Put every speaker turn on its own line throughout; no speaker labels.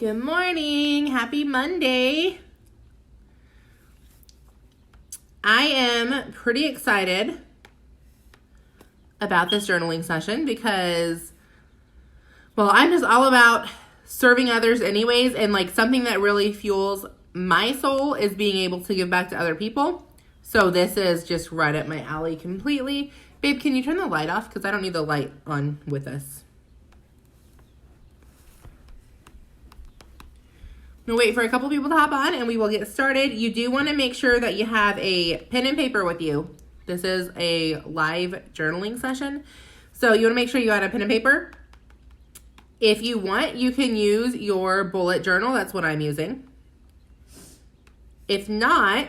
Good morning. Happy Monday. I am pretty excited about this journaling session because, well, I'm just all about serving others anyways, and like something that really fuels my soul is being able to give back to other people. So this is just right up my alley completely. Babe, can you turn the light off? Because I don't need the light on with us. We'll wait for a couple people to hop on and we will get started. You do want to make sure that you have a pen and paper with you. This is a live journaling session. So you want to make sure you got a pen and paper. If you want, you can use your bullet journal. That's what I'm using. If not,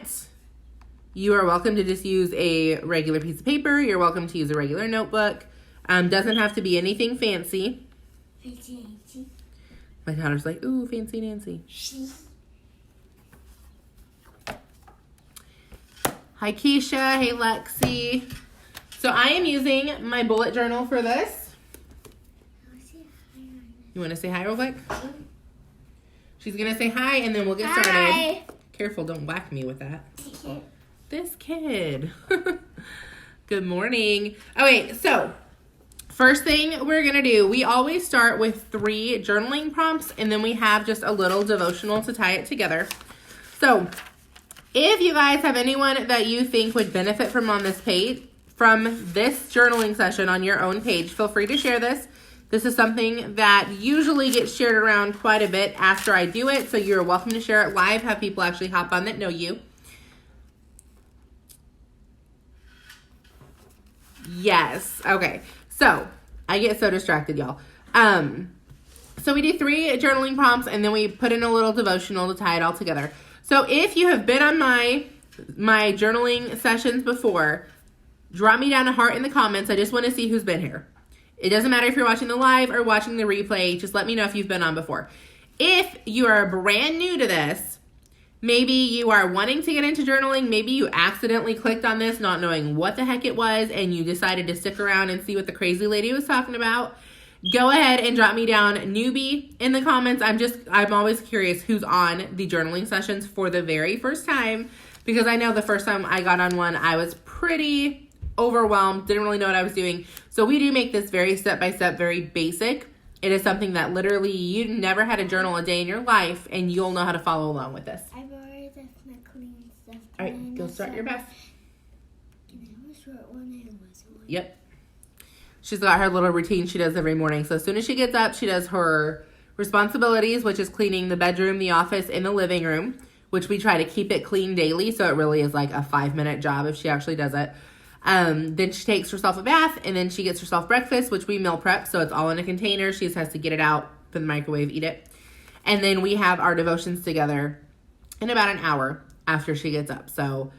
you are welcome to just use a regular piece of paper. You're welcome to use a regular notebook. Doesn't have to be anything fancy. My daughter's like, ooh, fancy Nancy. Hi, Keisha. Hey, Lexi. So I am using my bullet journal for this. You want to say hi real quick? She's going to say hi, and then we'll get started.
Hi.
Careful, don't whack me with that. This kid. Good morning. Oh, wait, so first thing we're going to do, we always start with 3 journaling prompts, and then we have just a little devotional to tie it together. So if you guys have anyone that you think would benefit from this journaling session on your own page, feel free to share this. This is something that usually gets shared around quite a bit after I do it, so you're welcome to share it live, have people actually hop on that know you. Yes. Okay. So I get so distracted, y'all. So we do 3 journaling prompts, and then we put in a little devotional to tie it all together. So if you have been on my journaling sessions before, drop me down a heart in the comments. I just want to see who's been here. It doesn't matter if you're watching the live or watching the replay. Just let me know if you've been on before. If you are brand new to this, maybe you are wanting to get into journaling. Maybe you accidentally clicked on this not knowing what the heck it was, and you decided to stick around and see what the crazy lady was talking about. Go ahead and drop me down newbie in the comments. I'm always curious who's on the journaling sessions for the very first time, because I know the first time I got on one, I was pretty overwhelmed, didn't really know what I was doing. So we do make this very step-by-step, very basic. It is something that literally you never had to journal a day in your life, and you'll know how to follow along with this.
I've already done my cleaning stuff.
All right, go start your bath.
And it was short one and it wasn't one.
Yep. She's got her little routine she does every morning. So as soon as she gets up, she does her responsibilities, which is cleaning the bedroom, the office, and the living room, which we try to keep it clean daily. So it really is like a 5-minute job if she actually does it. Then she takes herself a bath, and then she gets herself breakfast, which we meal prep. So it's all in a container. She just has to get it out, put in the microwave, eat it. And then we have our devotions together in about an hour after she gets up. So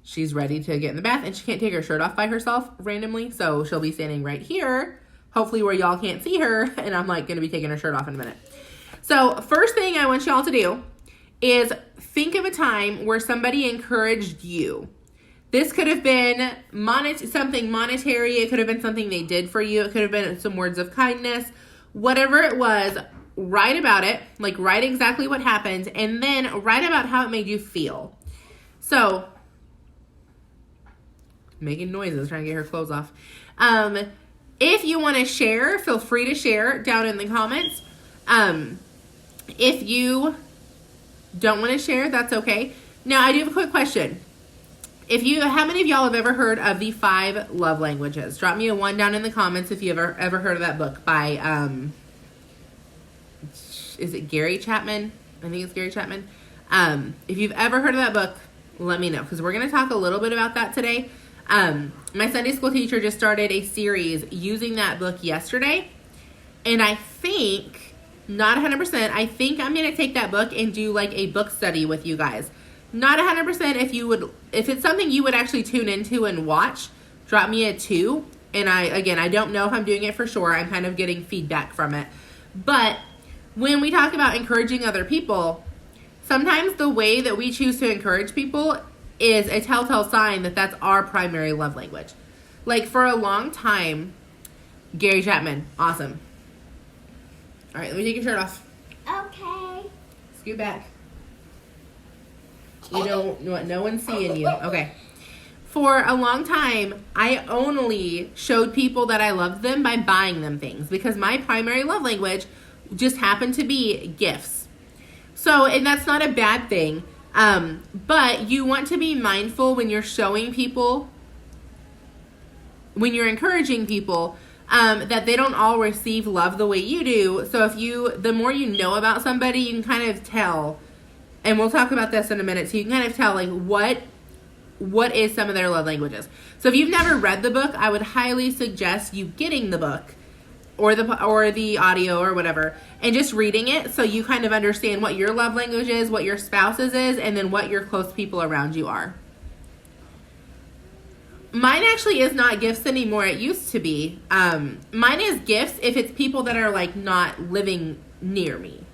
she's ready to get in the bath, and she can't take her shirt off by herself randomly. So she'll be standing right here, hopefully where y'all can't see her. And I'm like going to be taking her shirt off in a minute. So first thing I want y'all to do is think of a time where somebody encouraged you. This could have been something monetary. It could have been something they did for you. It could have been some words of kindness. Whatever it was, write about it. Like, write exactly what happened. And then write about how it made you feel. So, making noises, trying to get her clothes off. If you want to share, feel free to share down in the comments. If you don't want to share, that's okay. Now, I do have a quick question. How many of y'all have ever heard of the 5 love languages? Drop me a 1 down in the comments if you ever heard of that book by, is it Gary Chapman? I think it's Gary Chapman. If you've ever heard of that book, let me know, because we're going to talk a little bit about that today. My Sunday school teacher just started a series using that book yesterday, and I think, not 100%, I think I'm going to take that book and do like a book study with you guys. Not 100% if it's something you would actually tune into and watch, drop me a 2. And I don't know if I'm doing it for sure. I'm kind of getting feedback from it. But when we talk about encouraging other people, sometimes the way that we choose to encourage people is a telltale sign that that's our primary love language. Like for a long time, Gary Chapman, awesome. All right, let me take your shirt off.
Okay.
Scoot back. You don't want no one seeing you. Okay. For a long time, I only showed people that I loved them by buying them things because my primary love language just happened to be gifts. So, and that's not a bad thing. But you want to be mindful when you're showing people, when you're encouraging people, that they don't all receive love the way you do. So the more you know about somebody, you can kind of tell, and we'll talk about this in a minute, so you can kind of tell like what is some of their love languages. So if you've never read the book, I would highly suggest you getting the book or the audio or whatever and just reading it so you kind of understand what your love language is, what your spouse's is, and then what your close people around you are. Mine actually is not gifts anymore. It used to be. Mine is gifts if it's people that are like not living near me.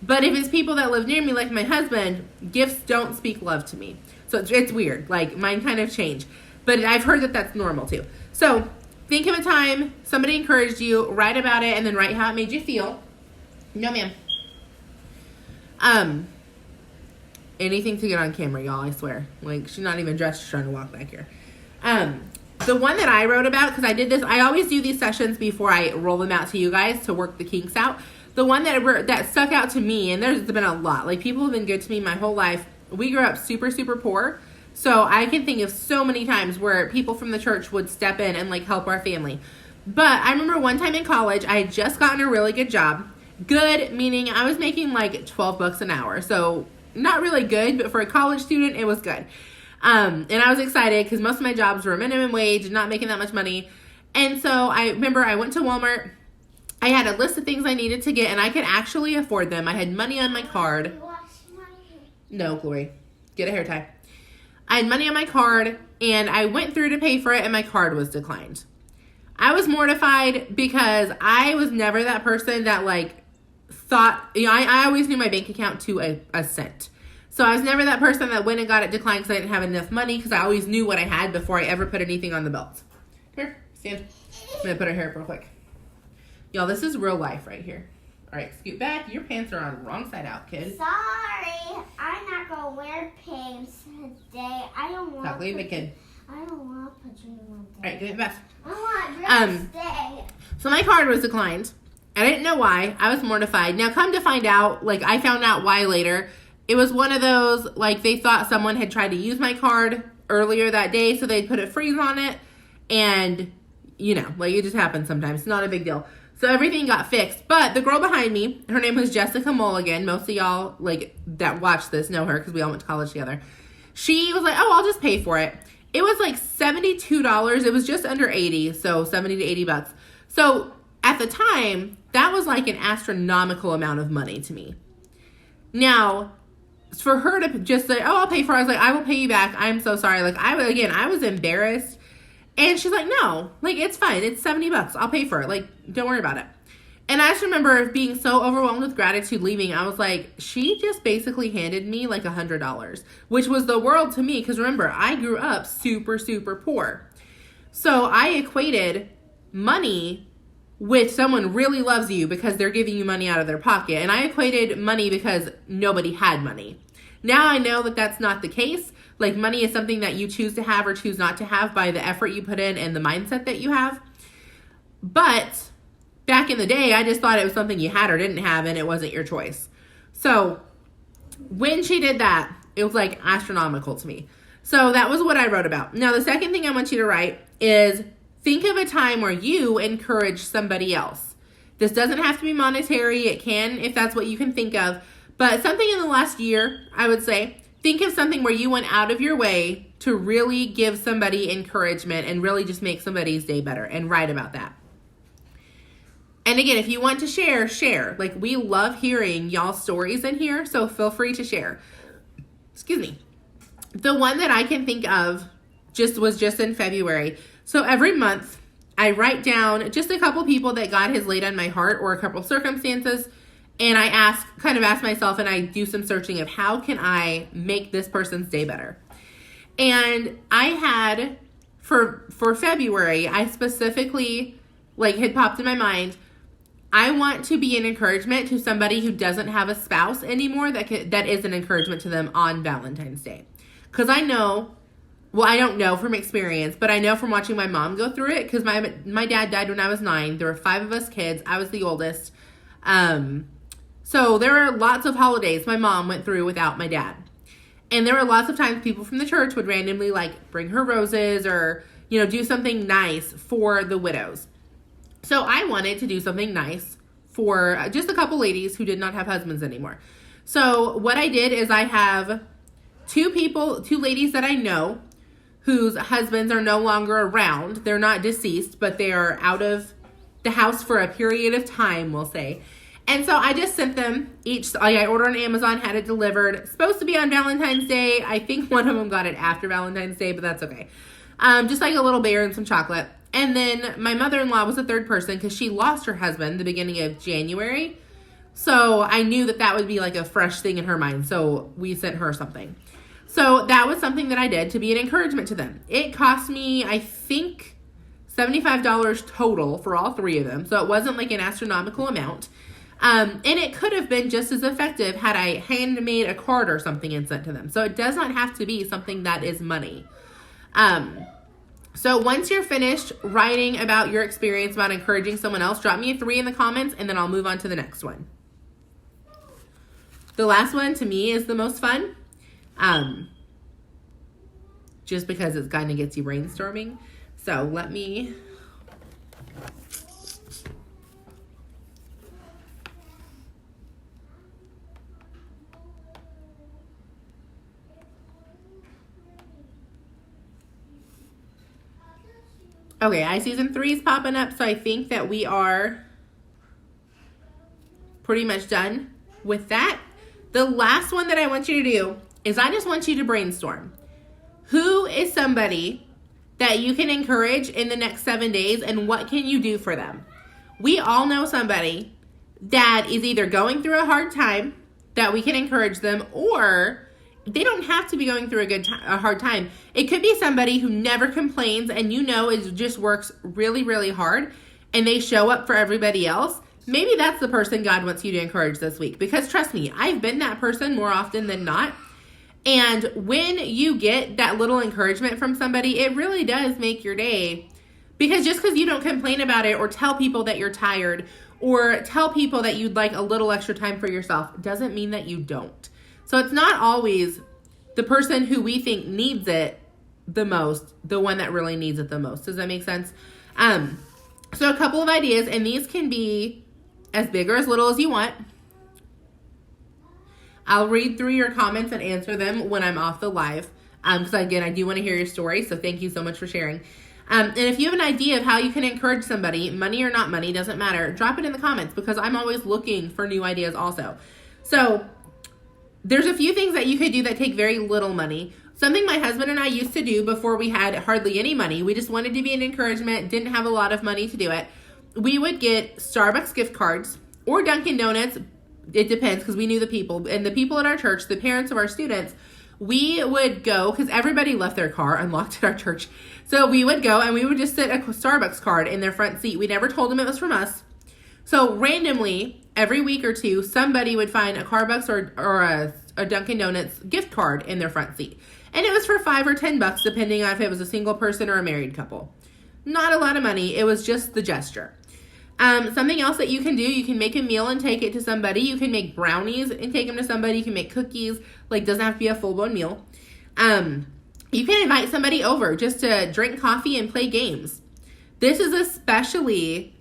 But if it's people that live near me, like my husband, gifts don't speak love to me. So it's weird. Like mine kind of change. But I've heard that that's normal too. So think of a time somebody encouraged you, write about it, and then write how it made you feel. No, ma'am. Anything to get on camera, y'all, I swear. Like, she's not even dressed, she's trying to walk back here. The one that I wrote about, because I did this, I always do these sessions before I roll them out to you guys to work the kinks out. The one that stuck out to me, and there's been a lot. Like, people have been good to me my whole life. We grew up super, super poor. So I can think of so many times where people from the church would step in and like help our family. But I remember one time in college, I had just gotten a really good job. Good, meaning I was making like $12 an hour. So not really good, but for a college student, it was good. And I was excited because most of my jobs were minimum wage, not making that much money. And so I remember I went to Walmart. I had a list of things I needed to get, and I could actually afford them. I had money on my card. No, Glory. Get a hair tie. I had money on my card, and I went through to pay for it, and my card was declined. I was mortified because I was never that person that, like, thought, you know, I always knew my bank account to a cent. So I was never that person that went and got it declined because I didn't have enough money because I always knew what I had before I ever put anything on the belt. Come here, stand. I'm going to put her hair up real quick. Y'all, this is real life right here. All right, scoot back. Your pants are on wrong side out, kid.
Sorry, I'm not gonna wear pants today. I don't want.
Stop, leave it, kid.
I don't want pajamas.
All right, give it back.
I want dress day.
So my card was declined. I didn't know why. I was mortified. Now, come to find out, like I found out why later. It was one of those, like they thought someone had tried to use my card earlier that day, so they put a freeze on it, and you know, like it just happens sometimes. It's not a big deal. So everything got fixed. But the girl behind me, her name was Jessica Mulligan. Most of y'all like that watch this know her because we all went to college together. She was like, oh, I'll just pay for it. It was like $72. It was just under 80, so 70 to 80 bucks. So at the time, that was like an astronomical amount of money to me. Now, for her to just say, oh, I'll pay for it, I was like, I will pay you back. I'm so sorry. Like, I was embarrassed. And she's like, no, like, it's fine. It's $70. I'll pay for it. Like, don't worry about it. And I just remember being so overwhelmed with gratitude leaving. I was like, she just basically handed me like $100, which was the world to me. Because remember, I grew up super, super poor. So I equated money with someone really loves you because they're giving you money out of their pocket. And I equated money because nobody had money. Now I know that that's not the case. Like, money is something that you choose to have or choose not to have by the effort you put in and the mindset that you have. But back in the day, I just thought it was something you had or didn't have, and it wasn't your choice. So when she did that, it was like astronomical to me. So that was what I wrote about. Now, the second thing I want you to write is think of a time where you encouraged somebody else. This doesn't have to be monetary. It can, if that's what you can think of. But something in the last year, I would say, think of something where you went out of your way to really give somebody encouragement and really just make somebody's day better, and write about that. And again, if you want to share, share. Like, we love hearing y'all's stories in here, so feel free to share. Excuse me. The one that I can think of was just in February. So every month, I write down just a couple people that God has laid on my heart or a couple circumstances. And I kind of ask myself, and I do some searching of how can I make this person's day better. And I had, for February, I specifically, like, had popped in my mind, I want to be an encouragement to somebody who doesn't have a spouse anymore that is an encouragement to them on Valentine's Day. Because I know, well, I don't know from experience, but I know from watching my mom go through it, because my dad died when I was 9. There were 5 of us kids. I was the oldest. So there are lots of holidays my mom went through without my dad. And there were lots of times people from the church would randomly like bring her roses or, you know, do something nice for the widows. So I wanted to do something nice for just a couple ladies who did not have husbands anymore. So what I did is I have 2 ladies that I know whose husbands are no longer around. They're not deceased, but they are out of the house for a period of time, we'll say. And so I just sent them each. I ordered on Amazon, had it delivered. Supposed to be on Valentine's Day. I think one of them got it after Valentine's Day, but that's okay. Just like a little bear and some chocolate. And then my mother-in-law was the third person because she lost her husband the beginning of January. So I knew that would be like a fresh thing in her mind. So we sent her something. So that was something that I did to be an encouragement to them. It cost me, I think, $75 total for all 3 of them. So it wasn't like an astronomical amount. And it could have been just as effective had I handmade a card or something and sent to them. So it does not have to be something that is money. So once you're finished writing about your experience about encouraging someone else, drop me a 3 in the comments and then I'll move on to the next one. The last one to me is the most fun. Just because it kind of gets you brainstorming. So let me... Okay, I season 3 is popping up, so I think that we are pretty much done with that. The last one that I want you to do is I just want you to brainstorm. Who is somebody that you can encourage in the next 7 days, and what can you do for them? We all know somebody that is either going through a hard time that we can encourage them, or they don't have to be going through a hard time. It could be somebody who never complains and you know it just works really, really hard and they show up for everybody else. Maybe that's the person God wants you to encourage this week. Because trust me, I've been that person more often than not. And when you get that little encouragement from somebody, it really does make your day. Because just because you don't complain about it or tell people that you're tired or tell people that you'd like a little extra time for yourself doesn't mean that you don't. So it's not always the person who we think needs it the most, the one that really needs it the most. Does that make sense? So a couple of ideas, and these can be as big or as little as you want. I'll read through your comments and answer them when I'm off the live. Because again, I do want to hear your story, so thank you so much for sharing. And if you have an idea of how you can encourage somebody, money or not money, doesn't matter, drop it in the comments because I'm always looking for new ideas also. So there's a few things that you could do that take very little money. Something my husband and I used to do before we had hardly any money. We just wanted to be an encouragement, didn't have a lot of money to do it. We would get Starbucks gift cards or Dunkin' Donuts. It depends because we knew the people. And the people at our church, the parents of our students, we would go because everybody left their car unlocked at our church. So we would go and we would just sit a Starbucks card in their front seat. We never told them it was from us. So randomly, every week or two, somebody would find a Starbucks or a Dunkin' Donuts gift card in their front seat. And it was for $5 or $10, depending on if it was a single person or a married couple. Not a lot of money. It was just the gesture. Something else that you can do, you can make a meal and take it to somebody. You can make brownies and take them to somebody. You can make cookies. Like, doesn't have to be a full-blown meal. You can invite somebody over just to drink coffee and play games. This is especially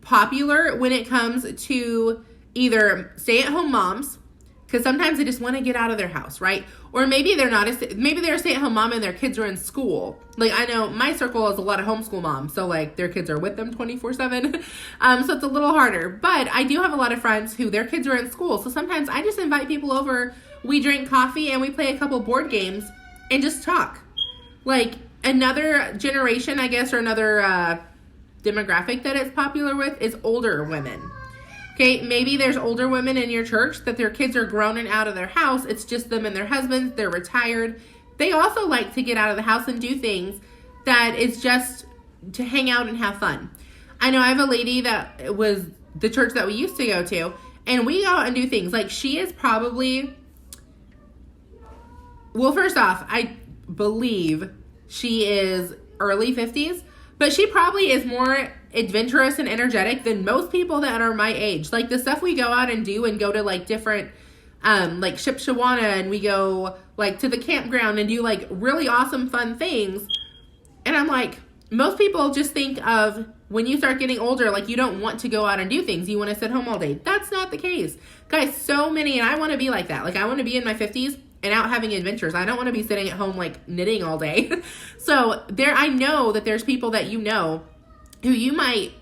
popular when it comes to either stay-at-home moms, because sometimes they just want to get out of their house, right? Or maybe they're a stay-at-home mom and their kids are in school. Like, I know my circle is a lot of homeschool moms, so like their kids are with them 24/7. So it's a little harder. But I do have a lot of friends who their kids are in school, so sometimes I just invite people over. We drink coffee and we play a couple board games and just talk. Like, another generation, I guess, or another demographic that it's popular with is older women. Okay, maybe there's older women in your church that their kids are grown and out of their house. It's just them and their husbands. They're retired. They also like to get out of the house and do things that is just to hang out and have fun. I know I have a lady that was the church that we used to go to, and we go out and do things. Like, she is probably, well, first off, I believe she is early 50s, but she probably is more adventurous and energetic than most people that are my age. Like, the stuff we go out and do and go to, like, different, like, Shipshawana, and we go, like, to the campground and do, like, really awesome, fun things. And I'm like, most people just think of when you start getting older, like, you don't want to go out and do things. You want to sit home all day. That's not the case. Guys, so many, and I want to be like that. Like, I want to be in my 50s and out having adventures. I don't want to be sitting at home, like, knitting all day. So I know that there's people that you know who you might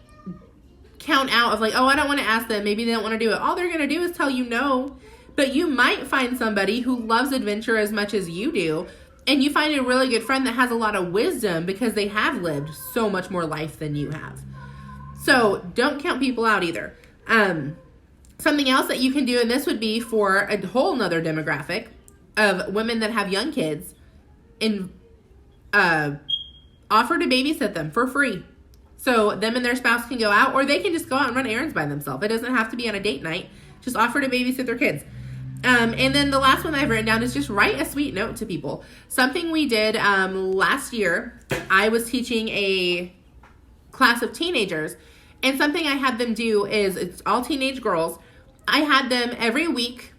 count out of, like, oh, I don't want to ask them. Maybe they don't want to do it. All they're going to do is tell you no. But you might find somebody who loves adventure as much as you do, and you find a really good friend that has a lot of wisdom because they have lived so much more life than you have. So don't count people out either. Something else that you can do, and this would be for a whole nother demographic of women that have young kids, and offer to babysit them for free. So them and their spouse can go out, or they can just go out and run errands by themselves. It doesn't have to be on a date night. Just offer to babysit their kids. And then the last one I've written down is just write a sweet note to people. Something we did last year, I was teaching a class of teenagers, and something I had them do is, it's all teenage girls. I had them every week.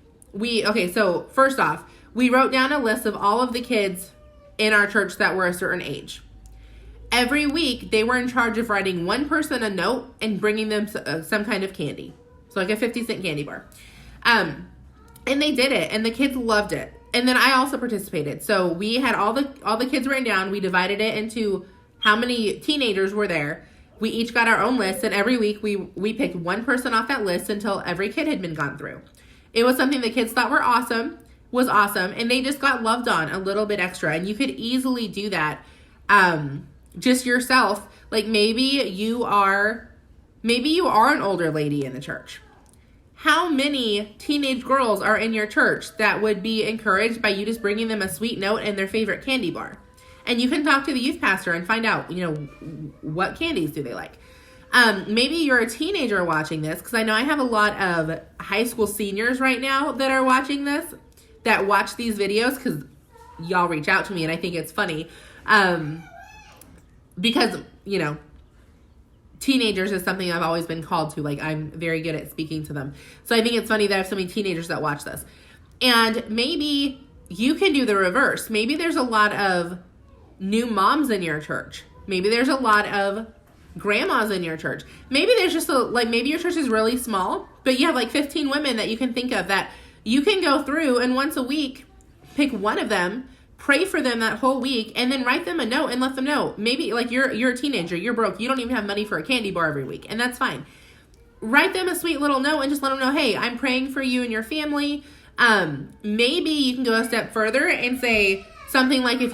So first off, we wrote down a list of all of the kids in our church that were a certain age. Every week, they were in charge of writing one person a note and bringing them some kind of candy. So like a 50-cent candy bar. And they did it, and the kids loved it. And then I also participated. So we had all the kids written down. We divided it into how many teenagers were there. We each got our own list, and every week we picked one person off that list until every kid had been gone through. It was something the kids thought was awesome, and they just got loved on a little bit extra. And you could easily do that just yourself. Like, maybe you are an older lady in the church. How many teenage girls are in your church that would be encouraged by you just bringing them a sweet note and their favorite candy bar? And you can talk to the youth pastor and find out, what candies do they like. Maybe you're a teenager watching this, because I know I have a lot of high school seniors right now that are watching this, that watch these videos, because y'all reach out to me and I think it's funny. Because, teenagers is something I've always been called to. Like, I'm very good at speaking to them. So I think it's funny that I have so many teenagers that watch this. And maybe you can do the reverse. Maybe there's a lot of new moms in your church. Maybe there's a lot of grandmas in your church. Maybe there's just maybe your church is really small, but you have like 15 women that you can think of that you can go through, and once a week, pick one of them, pray for them that whole week, and then write them a note and let them know. Maybe, like, you're a teenager, you're broke, you don't even have money for a candy bar every week, and that's fine. Write them a sweet little note and just let them know, hey, I'm praying for you and your family. Maybe you can go a step further and say something like, if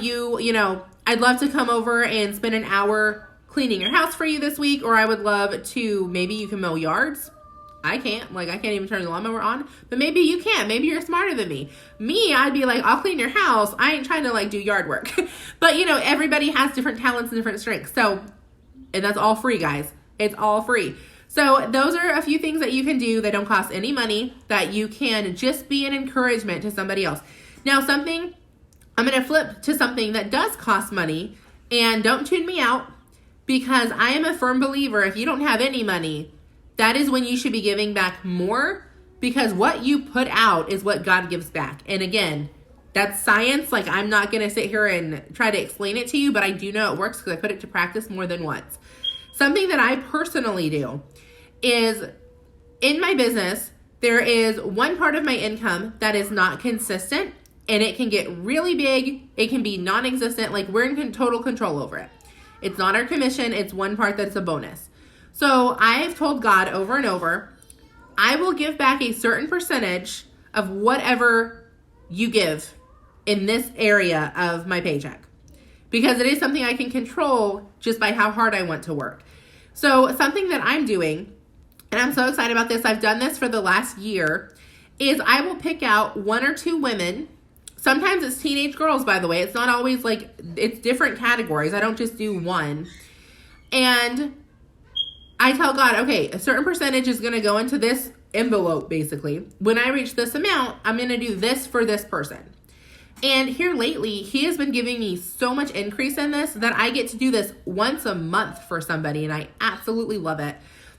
I'd love to come over and spend an hour cleaning your house for you this week, or I would love to, maybe you can mow yards. I can't even turn the lawnmower on, but maybe you can. Maybe you're smarter than me. I'd be like, I'll clean your house. I ain't trying to do yard work. But everybody has different talents and different strengths. So, and that's all free, guys. It's all free. So those are a few things that you can do that don't cost any money, that you can just be an encouragement to somebody else. Now, I'm going to flip to something that does cost money, and don't tune me out, because I am a firm believer, if you don't have any money, that is when you should be giving back more, because what you put out is what God gives back. And again, that's science. Like, I'm not going to sit here and try to explain it to you, but I do know it works because I put it to practice more than once. Something that I personally do is, in my business, there is one part of my income that is not consistent, and it can get really big. It can be non-existent. Like, we're in total control over it. It's not our commission. It's one part that's a bonus. So I've told God over and over, I will give back a certain percentage of whatever you give in this area of my paycheck, because it is something I can control just by how hard I want to work. So something that I'm doing, and I'm so excited about this, I've done this for the last year, is I will pick out one or two women. Sometimes it's teenage girls, by the way. It's not always it's different categories. I don't just do one. And I tell God, okay, a certain percentage is going to go into this envelope, basically. When I reach this amount, I'm going to do this for this person. And here lately, he has been giving me so much increase in this that I get to do this once a month for somebody, and I absolutely love it.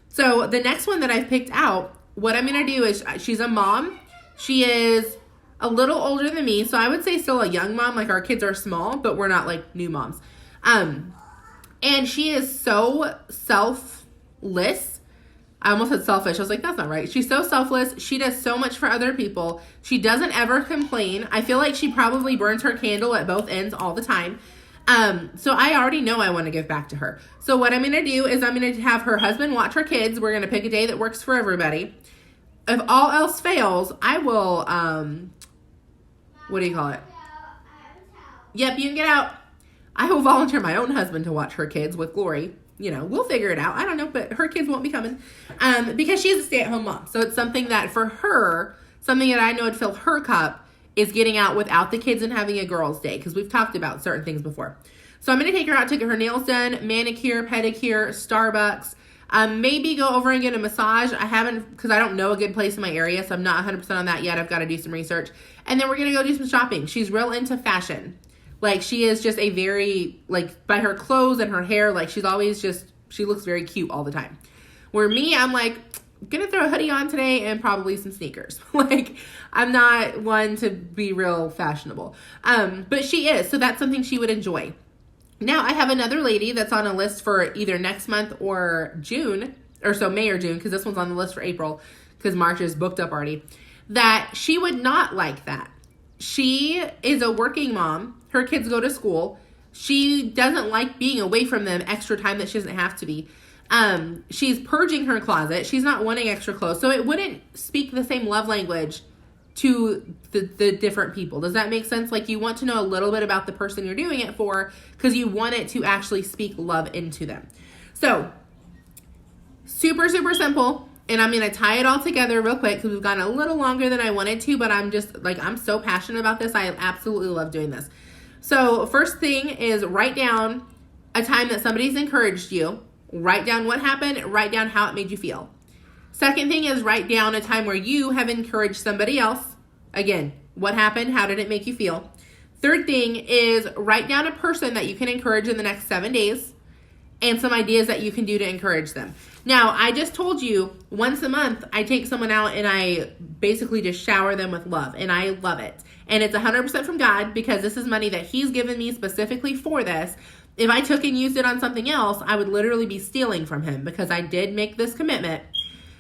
So the next one that I've picked out, what I'm going to do is, she's a mom. She is a little older than me, so I would say still a young mom. Like, our kids are small, but we're not like new moms. And she is so selfless. I almost said selfish. I was like, that's not right. She's so selfless. She does so much for other people. She doesn't ever complain. I feel like she probably burns her candle at both ends all the time. So I already know I want to give back to her. So what I'm going to do is I'm going to have her husband watch her kids. We're going to pick a day that works for everybody. If all else fails, I will, what do you call it? Yep, you can get out. I will volunteer my own husband to watch her kids with Glory. You know, we'll figure it out. I don't know, but her kids won't be coming because she's a stay-at-home mom. So it's something that for her, something that I know would fill her cup is getting out without the kids and having a girls' day, because we've talked about certain things before. So I'm going to take her out to get her nails done, manicure, pedicure, Starbucks, maybe go over and get a massage. I haven't, because I don't know a good place in my area, so I'm not 100% on that yet. I've got to do some research. And then we're going to go do some shopping. She's real into fashion. Like, she is just a very, like, by her clothes and her hair, like, she's always just, she looks very cute all the time. Where me, I'm like, gonna throw a hoodie on today and probably some sneakers. Like, I'm not one to be real fashionable. But she is, so that's something she would enjoy. Now, I have another lady that's on a list for either next month or June, or so May or June, because this one's on the list for April, because March is booked up already, that she would not like that. She is a working mom. Her kids go to school. She doesn't like being away from them extra time that she doesn't have to be. She's purging her closet. She's not wanting extra clothes. So it wouldn't speak the same love language to the different people. Does that make sense? Like, you want to know a little bit about the person you're doing it for because you want it to actually speak love into them. So super, super simple. And I'm going to tie it all together real quick because we've gone a little longer than I wanted to, but I'm just like, I'm so passionate about this. I absolutely love doing this. So first thing is write down a time that somebody's encouraged you. Write down what happened. Write down how it made you feel. Second thing is write down a time where you have encouraged somebody else. Again, what happened? How did it make you feel? Third thing is write down a person that you can encourage in the next 7 days and some ideas that you can do to encourage them. Now, I just told you once a month I take someone out and I basically just shower them with love, and I love it. And it's 100% from God because this is money that He's given me specifically for this. If I took and used it on something else, I would literally be stealing from Him because I did make this commitment.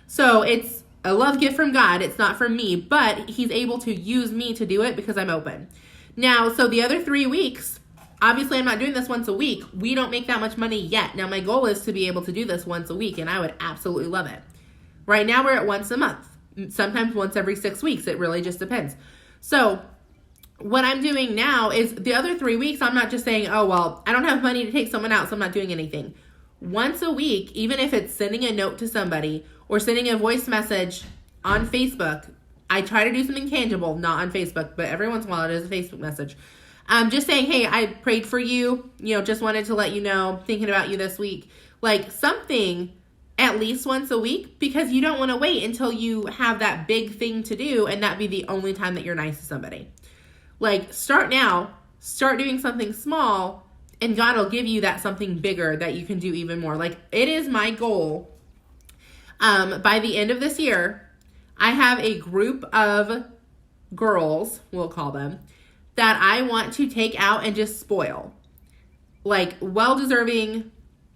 So it's a love gift from God. It's not from me, but He's able to use me to do it because I'm open. Now, so the other 3 weeks, obviously I'm not doing this once a week. We don't make that much money yet. Now, my goal is to be able to do this once a week, and I would absolutely love it. Right now, we're at once a month. Sometimes once every 6 weeks. It really just depends. So what I'm doing now is the other 3 weeks, I'm not just saying, oh, well, I don't have money to take someone out, so I'm not doing anything. Once a week, even if it's sending a note to somebody or sending a voice message on Facebook, I try to do something tangible, not on Facebook, but every once in a while it is a Facebook message. Just saying, hey, I prayed for you, just wanted to let you know, thinking about you this week. Like something at least once a week, because you don't want to wait until you have that big thing to do and that be the only time that you're nice to somebody. Like, start now, start doing something small, and God will give you that something bigger that you can do even more. Like, it is my goal, by the end of this year, I have a group of girls, we'll call them, that I want to take out and just spoil. Like, well-deserving,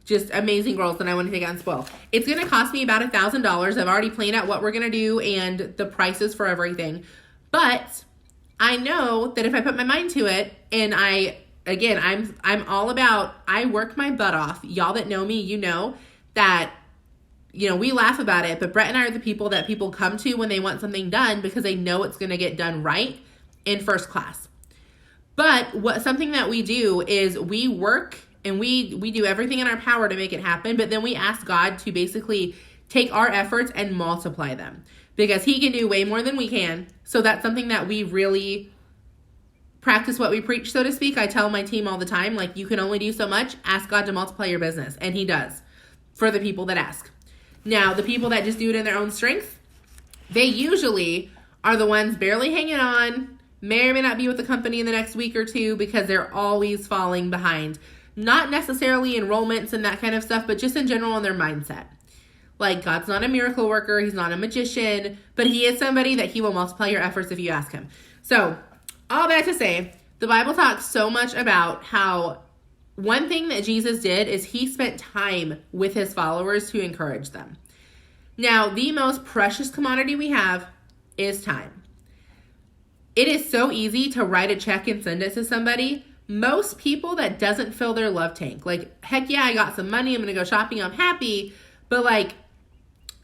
just amazing girls that I want to take out and spoil. It's going to cost me about $1,000. I've already planned out what we're going to do and the prices for everything. But I know that if I put my mind to it, and I'm all about, I work my butt off. Y'all that know me, you know that, we laugh about it, but Brett and I are the people that people come to when they want something done because they know it's going to get done right in first class. But something that we do is we work and we do everything in our power to make it happen, but then we ask God to basically take our efforts and multiply them because He can do way more than we can. So that's something that we really practice what we preach, so to speak. I tell my team all the time, like, you can only do so much. Ask God to multiply your business, and He does for the people that ask. Now, the people that just do it in their own strength, they usually are the ones barely hanging on, may or may not be with the company in the next week or two because they're always falling behind. Not necessarily enrollments and that kind of stuff, but just in general in their mindset. Like, God's not a miracle worker, he's not a magician, but he is somebody that he will multiply your efforts if you ask him. So, all that to say, the Bible talks so much about how one thing that Jesus did is he spent time with his followers to encourage them. Now, the most precious commodity we have is time. It is so easy to write a check and send it to somebody. Most people, that doesn't fill their love tank. Like, heck yeah, I got some money, I'm going to go shopping, I'm happy. But like,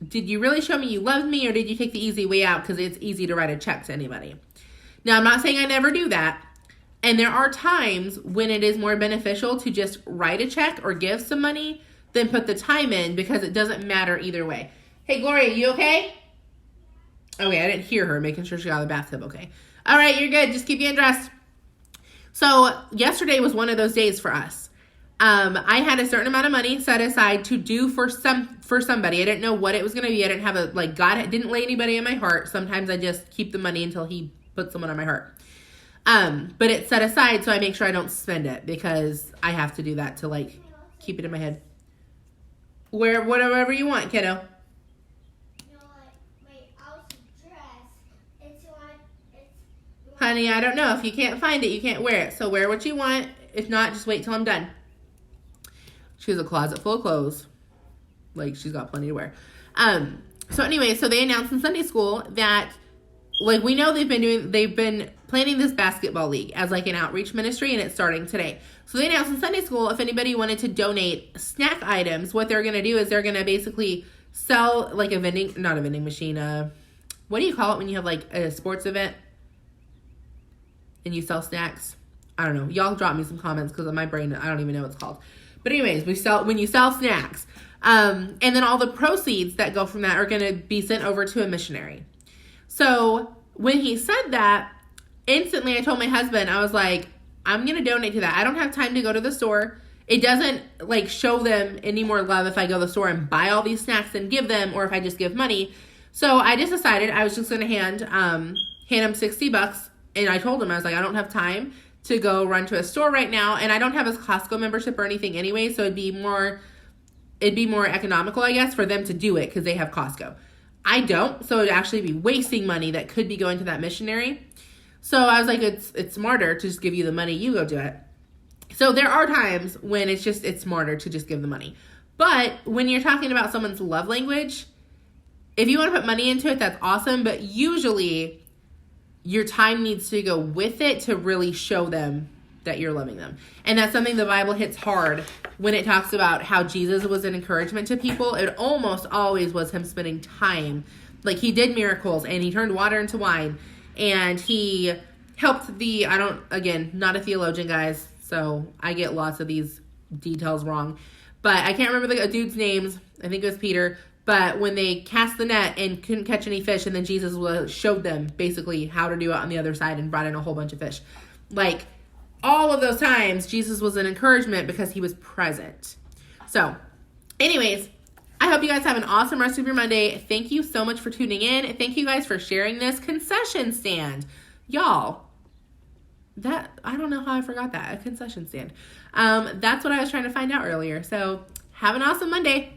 did you really show me you loved me, or did you take the easy way out because it's easy to write a check to anybody? Now, I'm not saying I never do that. And there are times when it is more beneficial to just write a check or give some money than put the time in, because it doesn't matter either way. Hey, Gloria, you okay? Okay, I didn't hear her, making sure she got out of the bathtub. Okay. All right, you're good. Just keep getting dressed. So yesterday was one of those days for us. I had a certain amount of money set aside to do for somebody. I didn't know what it was going to be. I didn't have God didn't lay anybody in my heart. Sometimes I just keep the money until he puts someone on my heart. But it's set aside, so I make sure I don't spend it, because I have to do that to keep it in my head. Whatever you want, kiddo. Honey, I don't know. If you can't find it, you can't wear it. So wear what you want. If not, just wait till I'm done. She has a closet full of clothes. She's got plenty to wear. So anyway, so they announced in Sunday school that, we know they've been planning this basketball league as an outreach ministry, and it's starting today. So they announced in Sunday school, if anybody wanted to donate snack items, what they're going to do is they're going to basically sell not a vending machine. What do you call it when you have a sports event and you sell snacks? I don't know. Y'all drop me some comments, because of my brain, I don't even know what it's called. But anyways, when you sell snacks, and then all the proceeds that go from that are going to be sent over to a missionary. So when he said that, instantly I told my husband, I was like, I'm going to donate to that. I don't have time to go to the store. It doesn't show them any more love if I go to the store and buy all these snacks and give them, or if I just give money. So I just decided I was just going to hand him $60. And I told him, I was like, I don't have time to go run to a store right now, and I don't have a Costco membership or anything anyway, so it'd be more economical, I guess, for them to do it, because they have Costco. I don't, so it'd actually be wasting money that could be going to that missionary. So I was like, it's smarter to just give you the money, you go do it. So there are times when it's smarter to just give the money. But when you're talking about someone's love language, if you want to put money into it, that's awesome, but usually your time needs to go with it to really show them that you're loving them. And that's something the Bible hits hard when it talks about how Jesus was an encouragement to people. It almost always was him spending time. He did miracles, and he turned water into wine, and he helped not a theologian, guys, so I get lots of these details wrong. But I can't remember the dude's names. I think it was Peter. But when they cast the net and couldn't catch any fish, and then Jesus showed them basically how to do it on the other side and brought in a whole bunch of fish. All of those times, Jesus was an encouragement because he was present. So, anyways, I hope you guys have an awesome rest of your Monday. Thank you so much for tuning in. Thank you guys for sharing this concession stand. Y'all, I don't know how I forgot that. A concession stand. That's what I was trying to find out earlier. So, have an awesome Monday.